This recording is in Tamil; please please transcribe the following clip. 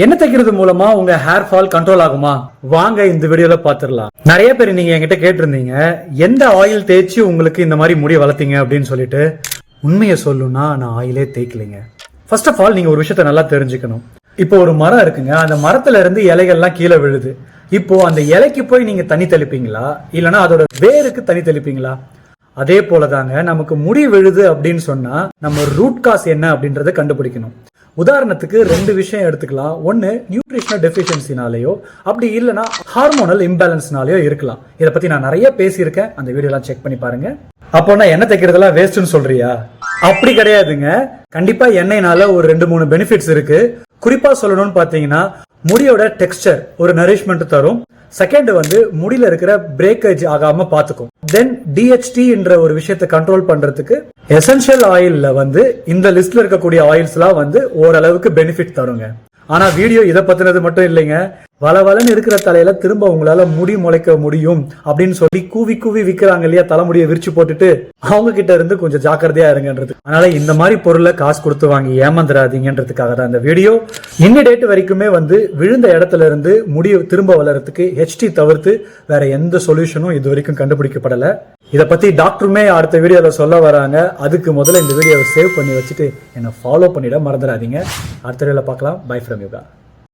என்ன தைக்கிறது மூலமா உங்க ஹேர் ஃபால் கண்ட்ரோல் ஆகுமா? வாங்க இந்த வீடியோல பாத்துடலாம். நிறைய பேர் நீங்க என்கிட்ட கேட்டிருந்தீங்க, எந்த ஆயில் தேய்ச்சி உங்களுக்கு இந்த மாதிரி முடி வளர்த்தீங்க அப்படின்னு சொல்லிட்டு. உண்மையை சொல்லணும்னா நான் ஆயிலே தேய்க்கலைங்க. ஃபர்ஸ்ட் ஆஃப் ஆல் நீங்க ஒரு விஷயத்த நல்லா தெரிஞ்சுக்கணும். இப்போ ஒரு மரம் இருக்குங்க, அந்த மரத்துல இருந்து இலைகள்லாம் கீழே விழுது. இப்போ அந்த இலைக்கு போய் நீங்க தண்ணி தெளிப்பீங்களா, இல்லைன்னா அதோட வேருக்கு தண்ணி தெளிப்பீங்களா? அதே போலதாங்க நமக்கு முடி விழுது அப்படின்னு சொன்னா நம்ம ரூட் காஸ் என்ன அப்படின்றத கண்டுபிடிக்கணும். உதாரணத்துக்கு ரெண்டு விஷயம் எடுத்துக்கலாம். ஒன்னு நியூட்ரிஷனல் டெஃபிஷியன்சினாலேயோ அப்படி இல்லைன்னா ஹார்மோனல் இம்பேலன்ஸ்னாலேயோ இருக்கலாம். இதை பத்தி நான் நிறைய பேசியிருக்கேன், அந்த வீடியோலாம் செக் பண்ணி பாருங்க. அப்போ நான் எண்ணெய் தைக்கிறதெல்லாம் வேஸ்ட்னு சொல்றியா? அப்படி கிடையாதுங்க. கண்டிப்பா எண்ணெய்னால ஒரு 2-3 பெனிஃபிட்ஸ் இருக்கு. குறிப்பா சொல்லணும்னு பாத்தீங்கன்னா முடியோட டெக்ஸ்டர் ஒரு நரிஷ்மெண்ட் தரும். செகண்ட் முடியில இருக்கிற பிரேக்கேஜ் ஆகாம பாத்துக்கும். தென் டிஹெச்டி என்ற ஒரு விஷயத்தை கண்ட்ரோல் பண்றதுக்கு எசென்ஷியல் ஆயில்ல இந்த லிஸ்ட்ல இருக்கக்கூடிய ஆயில்ஸ் எல்லாம் ஓரளவுக்கு பெனிஃபிட் தருங்க. ஆனா வீடியோ இதை பத்தினது மட்டும் இல்லைங்க. வளவலன்னு இருக்கிற தலையில திரும்ப உங்களால முடி முளைக்க முடியும் அப்படின்னு சொல்லி கூவி கூவி விக்கிறாங்க இல்லையா, தலைமுடியை விரிச்சு போட்டுட்டு, அவங்க கிட்ட இருந்து கொஞ்சம் ஜாக்கிரதையா இருங்கன்றது. அதனால இந்த மாதிரி பொருளை காசு கொடுத்து வாங்கி ஏமாந்துடாதீங்கன்றதுக்காக தான் இந்த வீடியோ. இன்னி டேட் வரைக்குமே விழுந்த இடத்துல இருந்து முடி திரும்ப வளர்றதுக்கு ஹெச்டி தவிர்த்து வேற எந்த சொல்யூஷனும் இது வரைக்கும் கண்டுபிடிக்கப்படல. இதை பத்தி டாக்டருமே அடுத்த வீடியோல சொல்ல வராங்க. அதுக்கு முதல்ல இந்த வீடியோவை சேவ் பண்ணி வச்சுட்டு என்னை ஃபாலோ பண்ணிட மறந்துடாதீங்க. அடுத்த வீடியோல பார்க்கலாம். By from yoga.